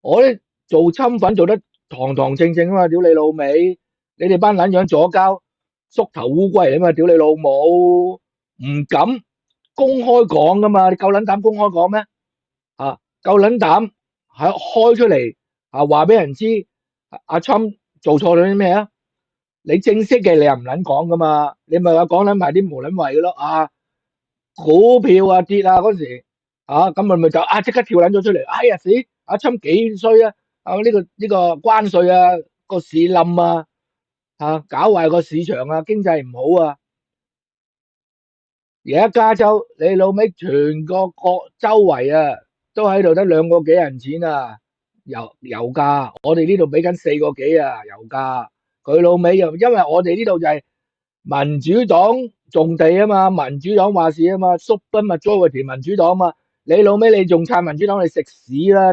我咧做侵粉做得堂堂正正啊嘛，屌你老味！你哋班撚樣左膠縮頭烏龜嚟啊嘛，屌你老母！唔敢公開講噶嘛，你夠撚膽公開講咩？啊，夠撚膽係開出嚟啊，話俾人知阿侵做錯咗啲咩啊？你正式嘅你又唔撚講噶嘛，你咪話講撚埋啲無撚謂嘅咯啊！股票啊跌啊嗰時啊，咁咪就即刻跳撚咗出嚟，哎呀死！阿侵幾衰啊！呢個關稅啊個市冧啊搞壞個市場啊，經濟唔好啊！而家加州你老味全個國周圍啊都喺度得2個幾銀錢啊，油價，我哋呢度俾緊4個幾啊油價，佢老味又因為我哋呢度就係民主黨種地啊嘛，民主黨話事啊嘛，super majority 民主黨啊嘛，你老味你仲撐民主黨你食屎啦！